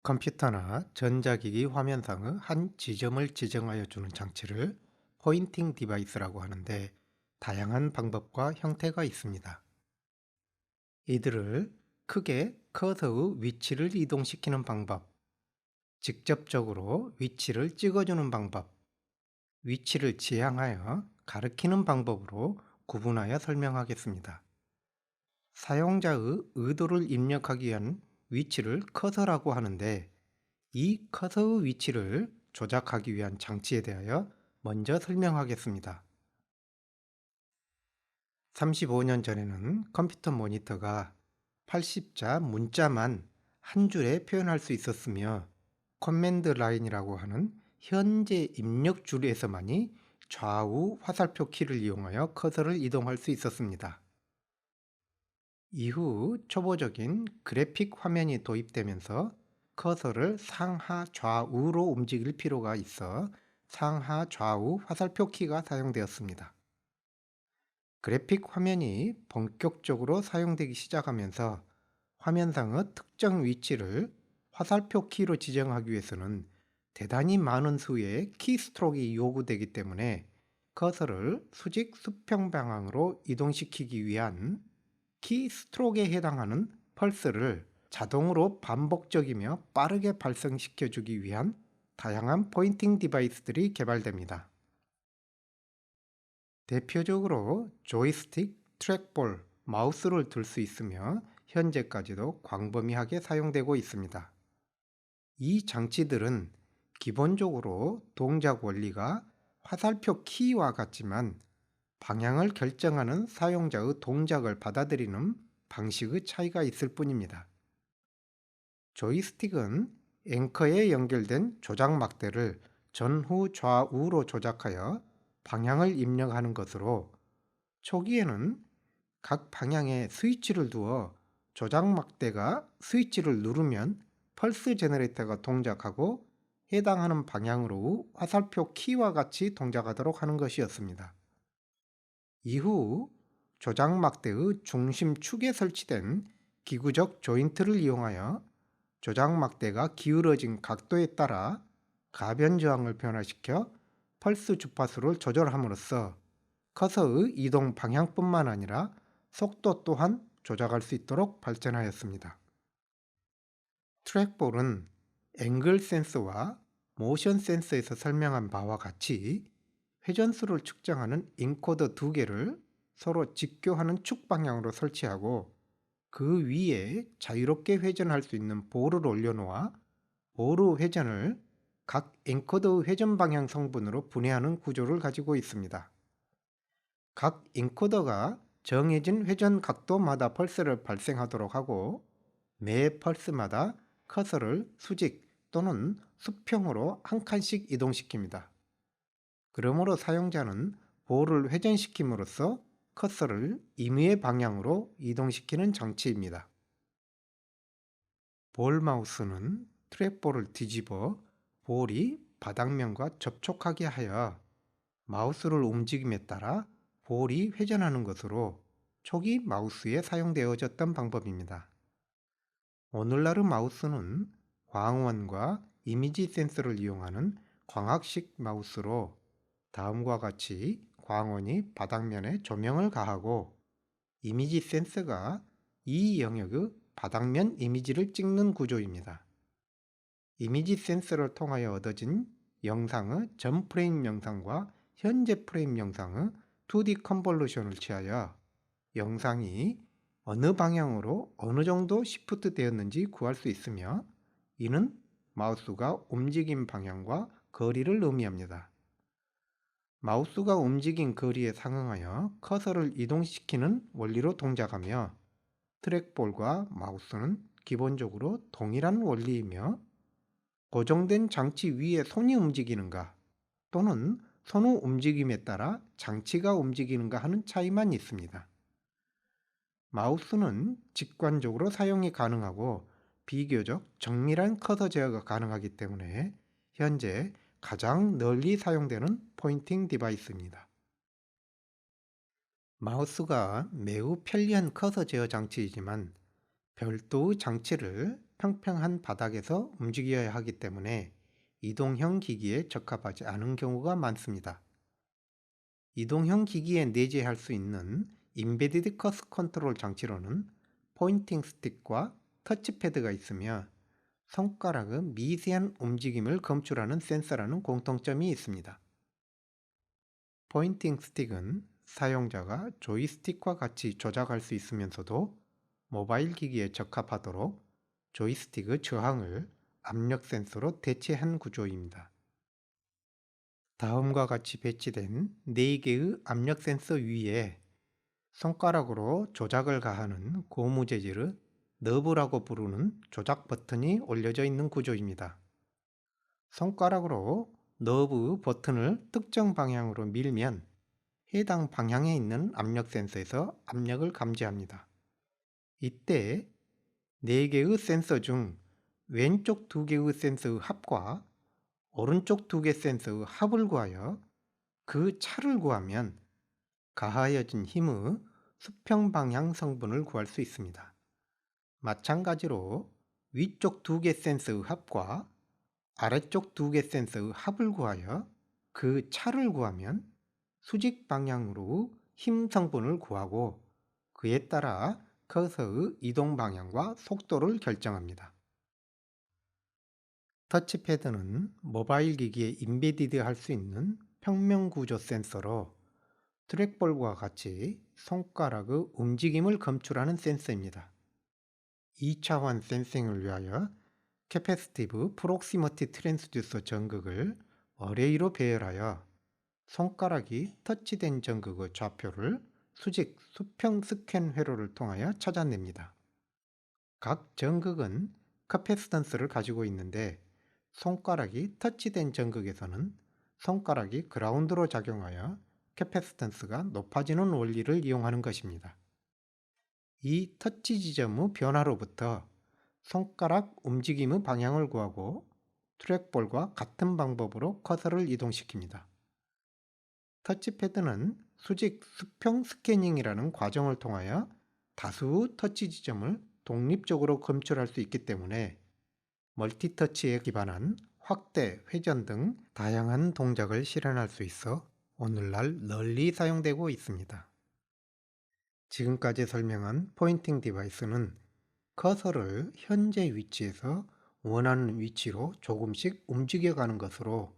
컴퓨터나 전자기기 화면상의 한 지점을 지정하여 주는 장치를 포인팅 디바이스라고 하는데 다양한 방법과 형태가 있습니다. 이들을 크게 커서의 위치를 이동시키는 방법, 직접적으로 위치를 찍어주는 방법, 위치를 지향하여 가리키는 방법으로 구분하여 설명하겠습니다. 사용자의 의도를 입력하기 위한 위치를 커서라고 하는데 이 커서의 위치를 조작하기 위한 장치에 대하여 먼저 설명하겠습니다. 35년 전에는 컴퓨터 모니터가 80자 문자만 한 줄에 표현할 수 있었으며 커맨드 라인이라고 하는 현재 입력 줄에서만이 좌우 화살표 키를 이용하여 커서를 이동할 수 있었습니다. 이후 초보적인 그래픽 화면이 도입되면서 커서를 상하 좌우로 움직일 필요가 있어 상하 좌우 화살표 키가 사용되었습니다. 그래픽 화면이 본격적으로 사용되기 시작하면서 화면상의 특정 위치를 화살표 키로 지정하기 위해서는 대단히 많은 수의 키스트로크가 요구되기 때문에 커서를 수직 수평 방향으로 이동시키기 위한 키스트로크에 해당하는 펄스를 자동으로 반복적이며 빠르게 발생시켜 주기 위한 다양한 포인팅 디바이스들이 개발됩니다. 대표적으로 조이스틱, 트랙볼, 마우스를 들 수 있으며 현재까지도 광범위하게 사용되고 있습니다. 이 장치들은 기본적으로 동작 원리가 화살표 키와 같지만 방향을 결정하는 사용자의 동작을 받아들이는 방식의 차이가 있을 뿐입니다. 조이스틱은 앵커에 연결된 조작 막대를 전후 좌우로 조작하여 방향을 입력하는 것으로 초기에는 각 방향에 스위치를 두어 조작 막대가 스위치를 누르면 펄스 제너레이터가 동작하고 해당하는 방향으로 화살표 키와 같이 동작하도록 하는 것이었습니다. 이후 조작 막대의 중심축에 설치된 기구적 조인트를 이용하여 조작 막대가 기울어진 각도에 따라 가변 저항을 변화시켜 펄스 주파수를 조절함으로써 커서의 이동 방향뿐만 아니라 속도 또한 조작할 수 있도록 발전하였습니다. 트랙볼은 앵글 센서와 모션 센서에서 설명한 바와 같이 회전수를 측정하는 인코더 두 개를 서로 직교하는 축 방향으로 설치하고 그 위에 자유롭게 회전할 수 있는 볼을 올려놓아 볼의 회전을 각 엔코더의 회전 방향 성분으로 분해하는 구조를 가지고 있습니다. 각 엔코더가 정해진 회전 각도마다 펄스를 발생하도록 하고 매 펄스마다 커서를 수직 또는 수평으로 한 칸씩 이동시킵니다. 그러므로 사용자는 볼을 회전시킴으로써 커서를 임의의 방향으로 이동시키는 장치입니다. 볼 마우스는 트랙볼을 뒤집어 볼이 바닥면과 접촉하게 하여 마우스를 움직임에 따라 볼이 회전하는 것으로 초기 마우스에 사용되어졌던 방법입니다. 오늘날의 마우스는 광원과 이미지 센서를 이용하는 광학식 마우스로 다음과 같이 광원이 바닥면에 조명을 가하고 이미지 센서가 이 영역의 바닥면 이미지를 찍는 구조입니다. 이미지 센서를 통하여 얻어진 영상의 전 프레임 영상과 현재 프레임 영상의 2D 컨볼루션을 취하여 영상이 어느 방향으로 어느 정도 시프트 되었는지 구할 수 있으며 이는 마우스가 움직인 방향과 거리를 의미합니다. 마우스가 움직인 거리에 상응하여 커서를 이동시키는 원리로 동작하며 트랙볼과 마우스는 기본적으로 동일한 원리이며 고정된 장치 위에 손이 움직이는가 또는 손의 움직임에 따라 장치가 움직이는가 하는 차이만 있습니다. 마우스는 직관적으로 사용이 가능하고 비교적 정밀한 커서 제어가 가능하기 때문에 현재 가장 널리 사용되는 포인팅 디바이스입니다. 마우스가 매우 편리한 커서 제어 장치이지만 별도의 장치를 평평한 바닥에서 움직여야 하기 때문에 이동형 기기에 적합하지 않은 경우가 많습니다. 이동형 기기에 내재할 수 있는 임베디드 커서 컨트롤 장치로는 포인팅 스틱과 터치패드가 있으며 손가락의 미세한 움직임을 검출하는 센서라는 공통점이 있습니다. 포인팅 스틱은 사용자가 조이스틱과 같이 조작할 수 있으면서도 모바일 기기에 적합하도록 조이스틱의 저항을 압력 센서로 대체한 구조입니다. 다음과 같이 배치된 4개의 압력 센서 위에 손가락으로 조작을 가하는 고무 재질의 너브라고 부르는 조작 버튼이 올려져 있는 구조입니다. 손가락으로 너브 버튼을 특정 방향으로 밀면 해당 방향에 있는 압력 센서에서 압력을 감지합니다. 이때 4개의 센서 중 왼쪽 2개의 센서의 합과 오른쪽 2개 센서의 합을 구하여 그 차를 구하면 가하여진 힘의 수평 방향 성분을 구할 수 있습니다. 마찬가지로 위쪽 2개 센서의 합과 아래쪽 2개 센서의 합을 구하여 그 차를 구하면 수직 방향으로 힘 성분을 구하고 그에 따라 커서의 이동 방향과 속도를 결정합니다. 터치패드는 모바일 기기에 임베디드 할 수 있는 평면 구조 센서로 트랙볼과 같이 손가락의 움직임을 검출하는 센서입니다. 2차원 센싱을 위하여 캐패시티브 프록시머티 트랜스듀서 전극을 어레이로 배열하여 손가락이 터치된 전극의 좌표를 수직 수평 스캔 회로를 통하여 찾아냅니다. 각 전극은 커패시턴스를 가지고 있는데 손가락이 터치된 전극에서는 손가락이 그라운드로 작용하여 캐패시턴스가 높아지는 원리를 이용하는 것입니다. 이 터치 지점의 변화로부터 손가락 움직임의 방향을 구하고 트랙볼과 같은 방법으로 커서를 이동시킵니다. 터치패드는 수직 수평 스캐닝이라는 과정을 통하여 다수의 터치 지점을 독립적으로 검출할 수 있기 때문에 멀티터치에 기반한 확대, 회전 등 다양한 동작을 실현할 수 있어 오늘날 널리 사용되고 있습니다. 지금까지 설명한 포인팅 디바이스는 커서를 현재 위치에서 원하는 위치로 조금씩 움직여가는 것으로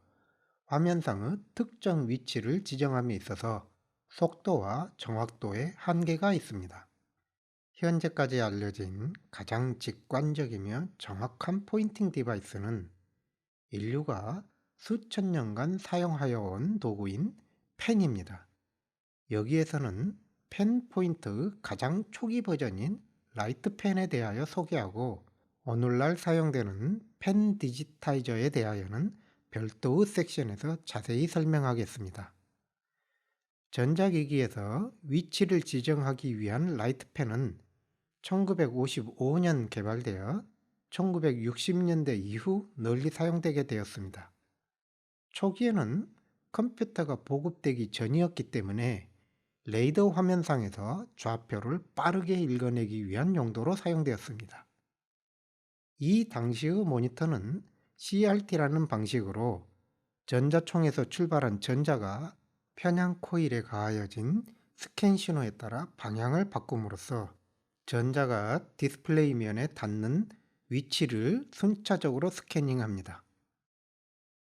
화면상의 특정 위치를 지정함에 있어서 속도와 정확도에 한계가 있습니다. 현재까지 알려진 가장 직관적이며 정확한 포인팅 디바이스는 인류가 수천 년간 사용하여 온 도구인 펜입니다. 여기에서는 펜 포인트의 가장 초기 버전인 라이트 펜에 대하여 소개하고 오늘날 사용되는 펜 디지타이저에 대하여는 별도의 섹션에서 자세히 설명하겠습니다. 전자기기에서 위치를 지정하기 위한 라이트 펜은 1955년 개발되어 1960년대 이후 널리 사용되게 되었습니다. 초기에는 컴퓨터가 보급되기 전이었기 때문에 레이더 화면상에서 좌표를 빠르게 읽어내기 위한 용도로 사용되었습니다. 이 당시의 모니터는 CRT라는 방식으로 전자총에서 출발한 전자가 편향 코일에 가하여진 스캔 신호에 따라 방향을 바꿈으로써 전자가 디스플레이면에 닿는 위치를 순차적으로 스캐닝합니다.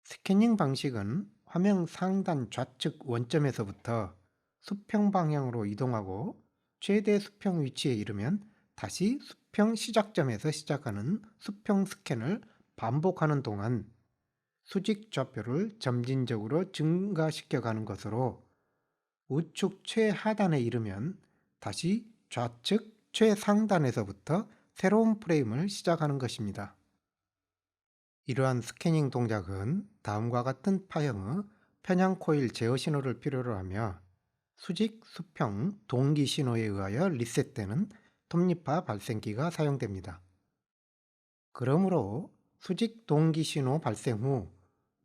스캐닝 방식은 화면 상단 좌측 원점에서부터 수평 방향으로 이동하고 최대 수평 위치에 이르면 다시 수평 시작점에서 시작하는 수평 스캔을 반복하는 동안 수직 좌표를 점진적으로 증가시켜 가는 것으로 우측 최하단에 이르면 다시 좌측 최상단에서부터 새로운 프레임을 시작하는 것입니다. 이러한 스캐닝 동작은 다음과 같은 파형의 편향 코일 제어 신호를 필요로 하며 수직, 수평, 동기 신호에 의하여 리셋되는 톱니바 발생기가 사용됩니다. 그러므로 수직 동기 신호 발생 후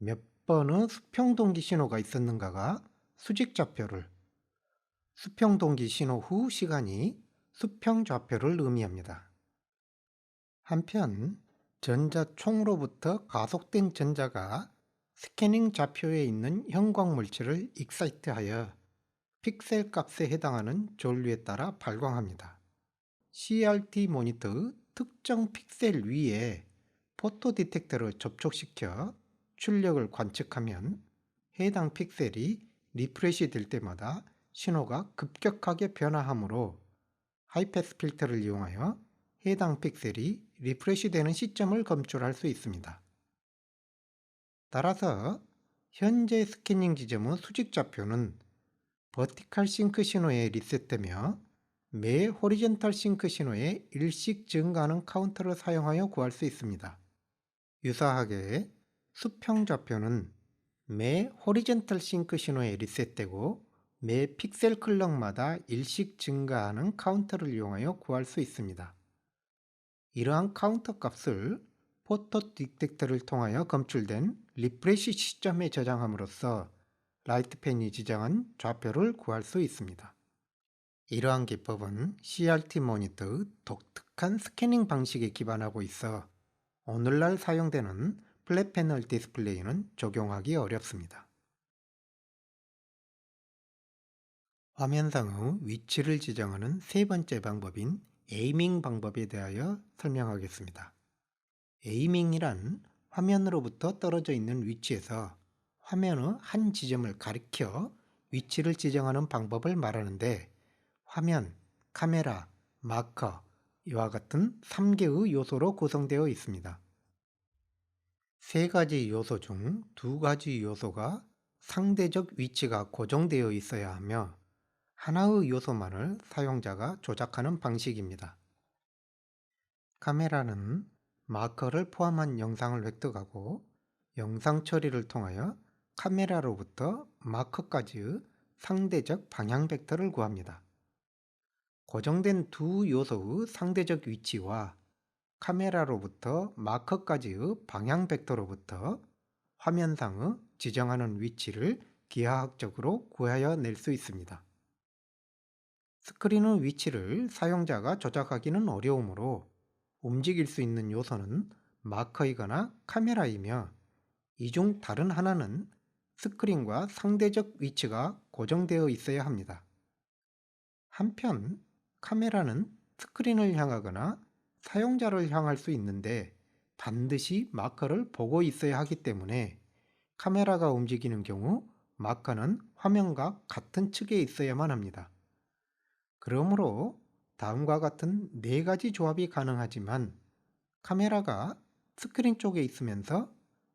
몇 번의 수평 동기 신호가 있었는가가 수직 좌표를, 수평 동기 신호 후 시간이 수평 좌표를 의미합니다. 한편 전자총으로부터 가속된 전자가 스캐닝 좌표에 있는 형광 물체를 익사이트하여 픽셀 값에 해당하는 전류에 따라 발광합니다. CRT 모니터의 특정 픽셀 위에 포토 디텍터를 접촉시켜 출력을 관측하면 해당 픽셀이 리프레시 될 때마다 신호가 급격하게 변화하므로 하이패스 필터를 이용하여 해당 픽셀이 리프레시 되는 시점을 검출할 수 있습니다. 따라서 현재 스캐닝 지점의 수직 좌표는 버티컬 싱크 신호에 리셋되며 매 호리젠탈 싱크 신호에 일씩 증가하는 카운터를 사용하여 구할 수 있습니다. 유사하게 수평 좌표는 매 호리젠탈 싱크 신호에 리셋되고 매 픽셀 클럭마다 일씩 증가하는 카운터를 이용하여 구할 수 있습니다. 이러한 카운터 값을 포토 디텍터를 통하여 검출된 리프레시 시점에 저장함으로써 라이트펜이 지정한 좌표를 구할 수 있습니다. 이러한 기법은 CRT 모니터의 독특한 스캐닝 방식에 기반하고 있어 오늘날 사용되는 플랫 패널 디스플레이는 적용하기 어렵습니다. 화면상의 위치를 지정하는 세 번째 방법인 에이밍 방법에 대하여 설명하겠습니다. 에이밍이란 화면으로부터 떨어져 있는 위치에서 화면의 한 지점을 가리켜 위치를 지정하는 방법을 말하는데 화면, 카메라, 마커 이와 같은 3개의 요소로 구성되어 있습니다. 세 가지 요소 중 두 가지 요소가 상대적 위치가 고정되어 있어야 하며 하나의 요소만을 사용자가 조작하는 방식입니다. 카메라는 마커를 포함한 영상을 획득하고 영상 처리를 통하여 카메라로부터 마커까지의 상대적 방향 벡터를 구합니다. 고정된 두 요소의 상대적 위치와 카메라로부터 마커까지의 방향 벡터로부터 화면상의 지정하는 위치를 기하학적으로 구하여 낼 수 있습니다. 스크린의 위치를 사용자가 조작하기는 어려우므로 움직일 수 있는 요소는 마커이거나 카메라이며 이 중 다른 하나는 스크린과 상대적 위치가 고정되어 있어야 합니다. 한편 카메라는 스크린을 향하거나 사용자를 향할 수 있는데 반드시 마커를 보고 있어야 하기 때문에 카메라가 움직이는 경우 마커는 화면과 같은 측에 있어야만 합니다. 그러므로 다음과 같은 네 가지 조합이 가능하지만 카메라가 스크린 쪽에 있으면서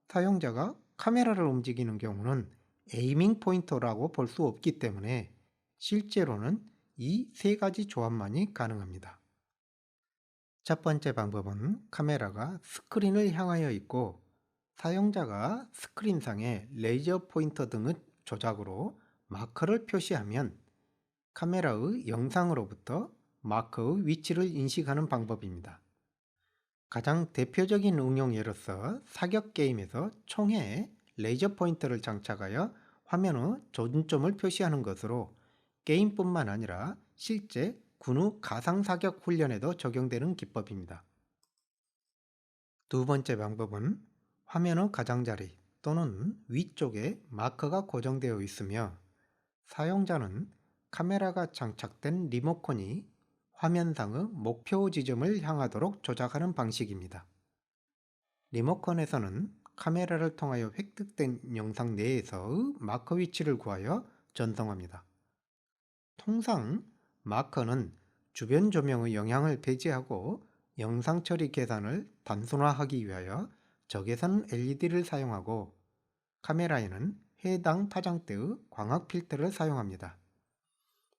사용자가 카메라를 움직이는 경우는 에이밍 포인터라고 볼 수 없기 때문에 실제로는 이 세 가지 조합만이 가능합니다. 첫 번째 방법은 카메라가 스크린을 향하여 있고 사용자가 스크린상에 레이저 포인터 등의 조작으로 마커를 표시하면 카메라의 영상으로부터 마커의 위치를 인식하는 방법입니다. 가장 대표적인 응용 예로서 사격 게임에서 총에 레이저 포인터를 장착하여 화면의 조준점을 표시하는 것으로 게임뿐만 아니라 실제 군의 가상사격 훈련에도 적용되는 기법입니다. 두 번째 방법은 화면의 가장자리 또는 위쪽에 마커가 고정되어 있으며 사용자는 카메라가 장착된 리모컨이 화면상의 목표 지점을 향하도록 조작하는 방식입니다. 리모컨에서는 카메라를 통하여 획득된 영상 내에서의 마커 위치를 구하여 전송합니다. 통상 마커는 주변 조명의 영향을 배제하고 영상 처리 계산을 단순화하기 위하여 적외선 LED를 사용하고 카메라에는 해당 파장대의 광학 필터를 사용합니다.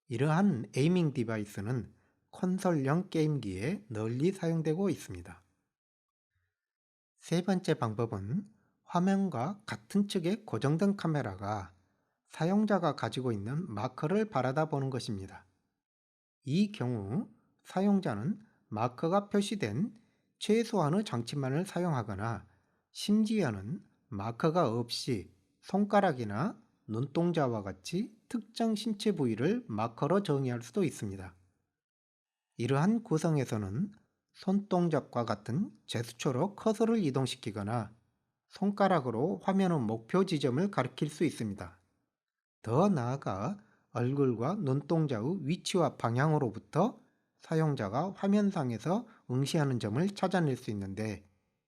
이러한 에이밍 디바이스는 콘솔형 게임기에 널리 사용되고 있습니다. 세 번째 방법은 화면과 같은 측에 고정된 카메라가 사용자가 가지고 있는 마커를 바라다 보는 것입니다. 이 경우 사용자는 마커가 표시된 최소한의 장치만을 사용하거나 심지어는 마커가 없이 손가락이나 눈동자와 같이 특정 신체 부위를 마커로 정의할 수도 있습니다. 이러한 구성에서는 손동작과 같은 제스처로 커서를 이동시키거나 손가락으로 화면의 목표 지점을 가리킬 수 있습니다. 더 나아가 얼굴과 눈동자의 위치와 방향으로부터 사용자가 화면상에서 응시하는 점을 찾아낼 수 있는데,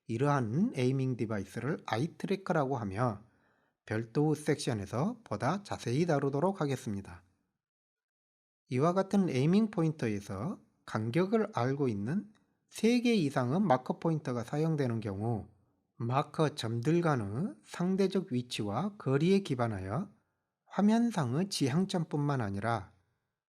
이러한 에이밍 디바이스를 아이 트래커라고 하며 별도의 섹션에서 보다 자세히 다루도록 하겠습니다. 이와 같은 에이밍 포인터에서 간격을 알고 있는 3개 이상의 마커 포인터가 사용되는 경우 마커 점들 간의 상대적 위치와 거리에 기반하여 화면상의 지향점뿐만 아니라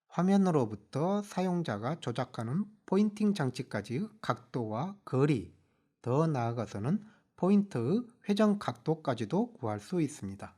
화면으로부터 사용자가 조작하는 포인팅 장치까지의 각도와 거리, 더 나아가서는 포인터의 회전 각도까지도 구할 수 있습니다.